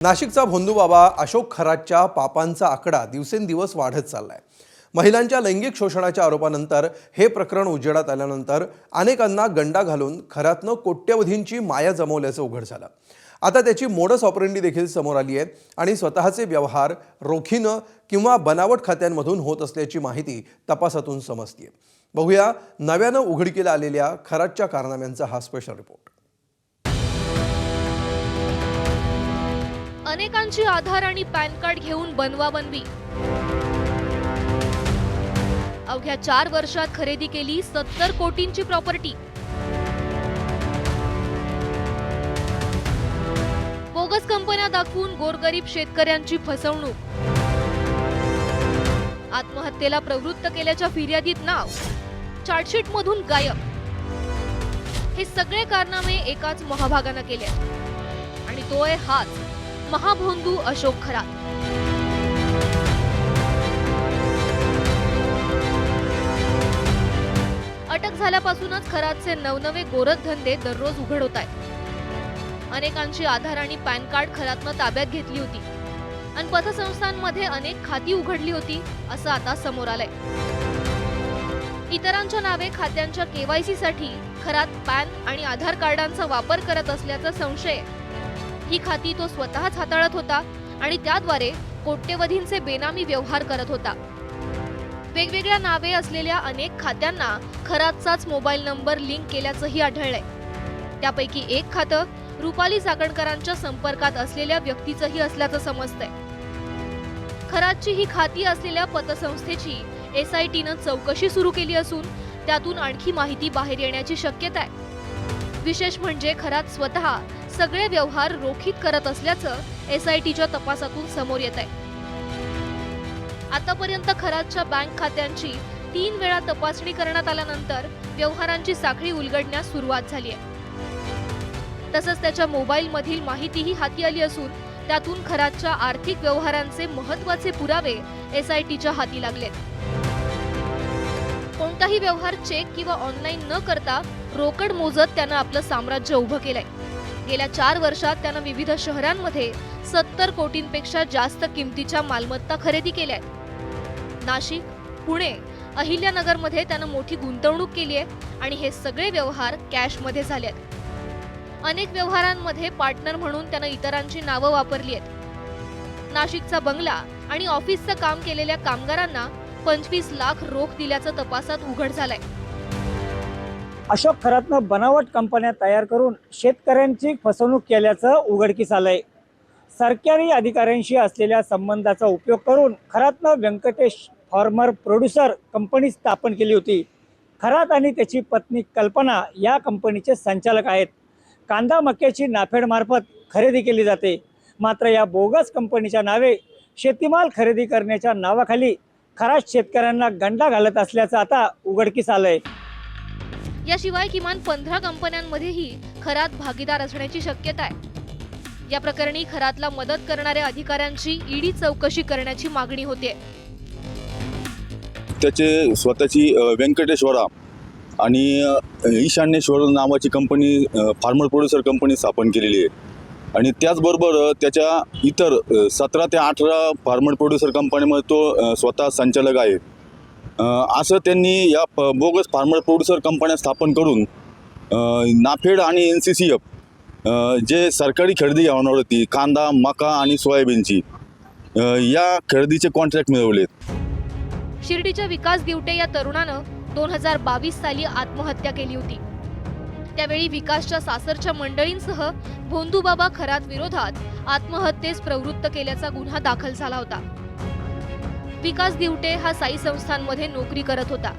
नाशिकचा भोंदूबाबा अशोक खरातच्या पापांचा आकडा दिवसेंदिवस वाढत चाललाय। महिलांच्या लैंगिक शोषणाच्या आरोपानंतर हे प्रकरण उजेडात आल्यानंतर अनेकांना गंडा घालून खरातनं कोट्यवधींची माया जमवल्याचं उघड झालं। आता त्याची मोडस ऑपरेंडी देखील समोर आली आहे आणि स्वतःचे व्यवहार रोखीनं किंवा बनावट खात्यांमधून होत असल्याची माहिती तपासातून समजते। बघूया नव्यानं उघडकीला आलेल्या खरातच्या कारनाम्यांचा हा स्पेशल रिपोर्ट। अनेकांची आधार आणि पॅन कार्ड घेऊन बनवाबनवी। अवघ्या 4 वर्षात खरेदी केली 70 कोटींची प्रॉपर्टी। बोगस कंपन्या दाखवून गोरगरीब शेतकऱ्यांची फसवणूक। आत्महत्येला प्रवृत्त केल्याच्या फिर्यादीत नाव चार्जशीट मधून गायब। हे सगळे कारनामे एकाच महाभागानं केले आणि तो आहे हाच महाभोंदू अशोक खरात। अटक झाल्यापासूनच खरातचे नवनवे गोरख धंदे दररोज उघड होत आहेत। अनेकांची आधार आणि पॅन कार्ड खरातनं ताब्यात घेतली होती आणि पतसंस्थांमध्ये अनेक खाती उघडली होती असं आता समोर आलंय। इतरांच्या नावे खात्यांच्या केवायसी साठी खरात पॅन आणि आधार कार्डांचा वापर करत असल्याचा संशय। ही खाती तो स्वतःच हाताळत होता आणि त्याद्वारे कोट्यवधींचे बेनामी व्यवहार करत होता। वेगवेगळ्या नावे असलेल्या अनेक खात्यांना खरातचाच मोबाईल नंबर लिंक केल्याचंही आढळलंय। त्यापैकी एक खातं रुपाली चाकणकरांच्या संपर्कात असलेल्या व्यक्तीचंही असल्याचं समजतंय। खरातची ही खाती असलेल्या पतसंस्थेची SITनं चौकशी सुरू केली असून त्यातून आणखी माहिती बाहेर येण्याची शक्यता आहे। विशेष म्हणजे खरात स्वतः सगळे व्यवहार रोखीत करत असल्याचं SITच्या तपासातून समोर येत आहे। आतापर्यंत खरातच्या बँक खात्यांची 3 वेळा तपासणी करण्यात आल्यानंतर व्यवहारांची साखळी उलगडण्यास सुरुवात झाली आहे। तसंच त्याच्या मोबाईल मधील माहितीही हाती आली असून त्यातून खरातच्या आर्थिक व्यवहारांचे महत्त्वाचे पुरावे SITच्या हाती लागलेत। कोणताही व्यवहार चेक किंवा ऑनलाईन न करता रोकड मोजत त्यानं आपलं साम्राज्य उभं केलंय। गेल्या 4 वर्षात त्यानं विविध शहरांमध्ये 70 कोटींपेक्षा जास्त किमतीच्या मालमत्ता खरेदी केल्या आहेत। नाशिक, पुणे, अहिल्यानगरमध्ये त्यानं मोठी गुंतवणूक केली आहे आणि हे सगळे व्यवहार कॅशमध्ये झाले आहेत। अनेक व्यवहारांमध्ये पार्टनर म्हणून त्यानं इतरांची नावं वापरली आहेत। नाशिकचा बंगला आणि ऑफिसचं काम केलेल्या कामगारांना 25 लाख रोख दिल्याचं तपासात उघड झालंय। अशोक खरातनं बनावट कंपन्या तयार करून शेतकऱ्यांची फसवणूक केल्याचं उघडकीस आलंय। सरकारी अधिकाऱ्यांशी असलेल्या संबंधाचा उपयोग करून खरातनं व्यंकटेश फार्मर प्रोड्युसर कंपनी स्थापन केली होती। खरात आणि त्याची पत्नी कल्पना या कंपनीचे संचालक आहेत। कांदा मक्याची नाफेडमार्फत खरेदी केली जाते। मात्र या बोगस कंपनीच्या नावे शेतीमाल खरेदी करण्याच्या नावाखाली खरात शेतकऱ्यांना गंडा घालत असल्याचं आता उघडकीस आलंय। याशिवाय किमान 15 कंपन्यांमध्येही खरात भागीदार असण्याची शक्यता आहे। या प्रकरणी खरातला मदत करणाऱ्या अधिकाऱ्यांची ईडी चौकशी करण्याची मागणी होते। त्याचे स्वतःची व्यंकटेश्वरा आणि ईशान्येश्वर नावाची कंपनी फार्मर प्रोड्युसर कंपनी स्थापन केलेली आहे आणि त्याचबरोबर त्याच्या इतर 17 ते 18 फार्मर प्रोड्युसर कंपनीमध्ये तो स्वतः संचालक आहे। असं त्यांनी या बोगस फार्मर प्रोड्युसर कंपन्या स्थापन करून नाफेड आणि NCCF जे सरकारी खरेदी होणार होती कांदा, मका आणि सोयाबीनची या खरेदीचे कॉन्ट्रॅक्ट मिळवलेत। शिर्डीच्या विकास दिवटे या तरुणानं 2022 साली आत्महत्या केली होती। त्यावेळी विकासच्या सासरच्या मंडळींसह भोंदूबाबा खरात विरोधात आत्महत्येस प्रवृत्त केल्याचा गुन्हा दाखल झाला होता। विकास दिवटे हा साई संस्थांमध्ये नोकरी करत होता।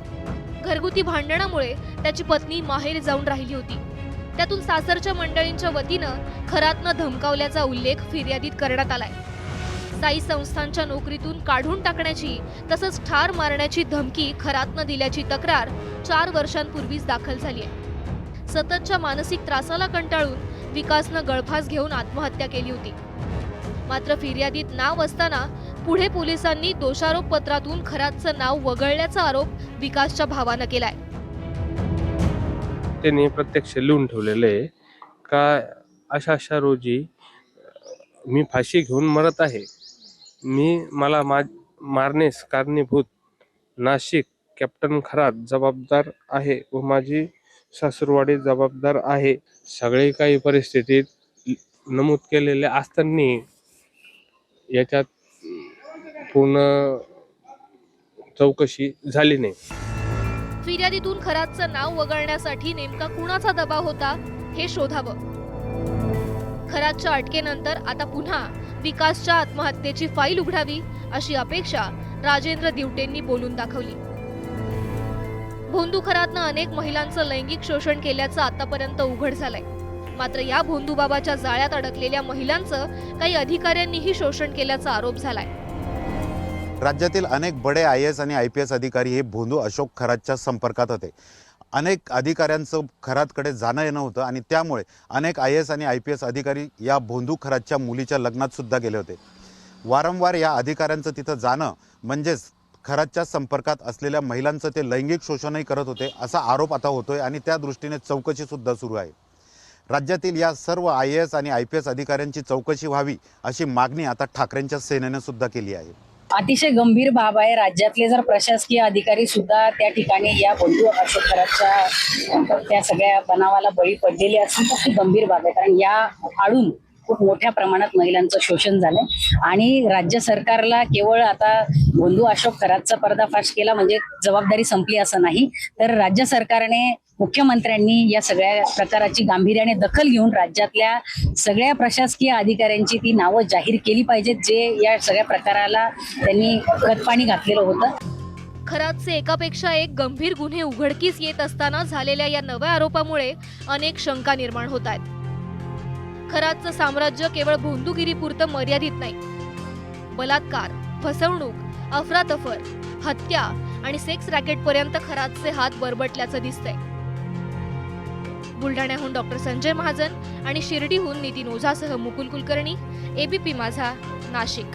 घरगुती भांडणामुळे त्याची पत्नी माहेर जाऊन राहिली होती। त्यातून सासरच्या मंडळींच्या वतीनं खरातनं धमकावल्याचा उल्लेख फिर्यादीत करण्यात आलाय। साई संस्थांच्या नोकरीतून काढून टाकण्याची तसंच ठार मारण्याची धमकी खरातनं दिल्याची तक्रार 4 वर्षांपूर्वीच दाखल झाली आहे। सततच्या मानसिक त्रासाला कंटाळून विकासनं गळफास घेऊन आत्महत्या केली होती। मात्र फिर्यादीत नाव असताना पुढे पोलिसांनी दोषारोप पत्रातून खरातचं नाव वगळल्याचा आरोप विकासच्या भावानं केलाय। त्यांनी प्रत्यक्ष लिहून ठेवलेलं आहे का अशा रोजी मी फाशी घेऊन मरत आहे. मला मारण्यास कारणीभूत नाशिक कॅप्टन खरात जबाबदार आहे व माझी सासूरवाडी जबाबदार आहे. सगळे काही परिस्थितीत नमूद केलेले असताना याच्यात पूर्ण चौकशी झाली नाही. फिर्यादीतून खरातचं नाव वगळण्यासाठी नेमका कुणाचा दबाव होता हे शोधावं. खरातच्या अटकेनंतर आता पुन्हा विकासच्या आत्महत्येची फाईल उघडावी अशी अपेक्षा राजेंद्र दिवटेंनी बोलून दाखवली. भोंदू खरातनं अनेक महिलांचं लैंगिक शोषण केल्याचं आतापर्यंत उघड झालंय. मात्र या भोंदूबाबाच्या जाळ्यात अडकलेल्या महिलांचं काही अधिकाऱ्यांनीही शोषण केल्याचा आरोप झालाय. राज्यातील अनेक बडे IAS आणि IPS अधिकारी हे भोंदू अशोक खरातच्या संपर्कात होते. अनेक अधिकाऱ्यांचं खरातकडे जाणं येणं होतं आणि त्यामुळे अनेक IAS आणि IPS अधिकारी या भोंदू खरातच्या मुलीच्या लग्नात सुद्धा गेले होते. वारंवार या अधिकाऱ्यांचं तिथं जाणं म्हणजेच खरातच्या संपर्कात असलेल्या महिलांचं ते लैंगिक शोषणही करत होते असा आरोप आता होतोय आणि त्या दृष्टीने चौकशीसुद्धा सुरू आहे. राज्यातील या सर्व IAS आणि IPS अधिकाऱ्यांची चौकशी व्हावी अशी मागणी आता ठाकरेंच्या सेनेने सुद्धा केली आहे. अतिशय गंभीर बाब आहे. राज्यातले जर प्रशासकीय अधिकारी सुद्धा त्या ठिकाणी या भोंदू अशोक खरातच्या त्या सगळ्या बनावाला बळी पडलेले असतील तर ती गंभीर बाब आहे. कारण या आडून खूप मोठ्या प्रमाणात महिलांचं शोषण झालंय आणि राज्य सरकारला केवळ आता भोंदू अशोक खरातचा पर्दाफाश केला म्हणजे जबाबदारी संपली असं नाही, तर राज्य सरकारने मुख्यमंत्र्यांनी या सगळ्या प्रकाराची गांभीर्याने दखल घेऊन राज्यातल्या सगळ्या प्रशासकीय अधिकाऱ्यांची ती नावं जाहीर केली पाहिजेत जे या सगळ्या प्रकाराला त्यांनी खतपाणी घातलेलं होतं. खरातचे एकापेक्षा एक गंभीर गुन्हे उघडकीस येत असताना झालेल्या या नव्या आरोपामुळे अनेक शंका निर्माण होत आहेत. खरातचं साम्राज्य केवळ भोंदूगिरीपुरतं मर्यादित नाही. बलात्कार, फसवणूक, अफरातफर, हत्या आणि सेक्स रॅकेटपर्यंत खरातचे हात बरबटल्याचं दिसतंय. बुलढाण्याहून डॉक्टर संजय महाजन आणि शिर्डीहून नितीन ओझासह मुकुल कुलकर्णी, ABP माझा, नाशिक.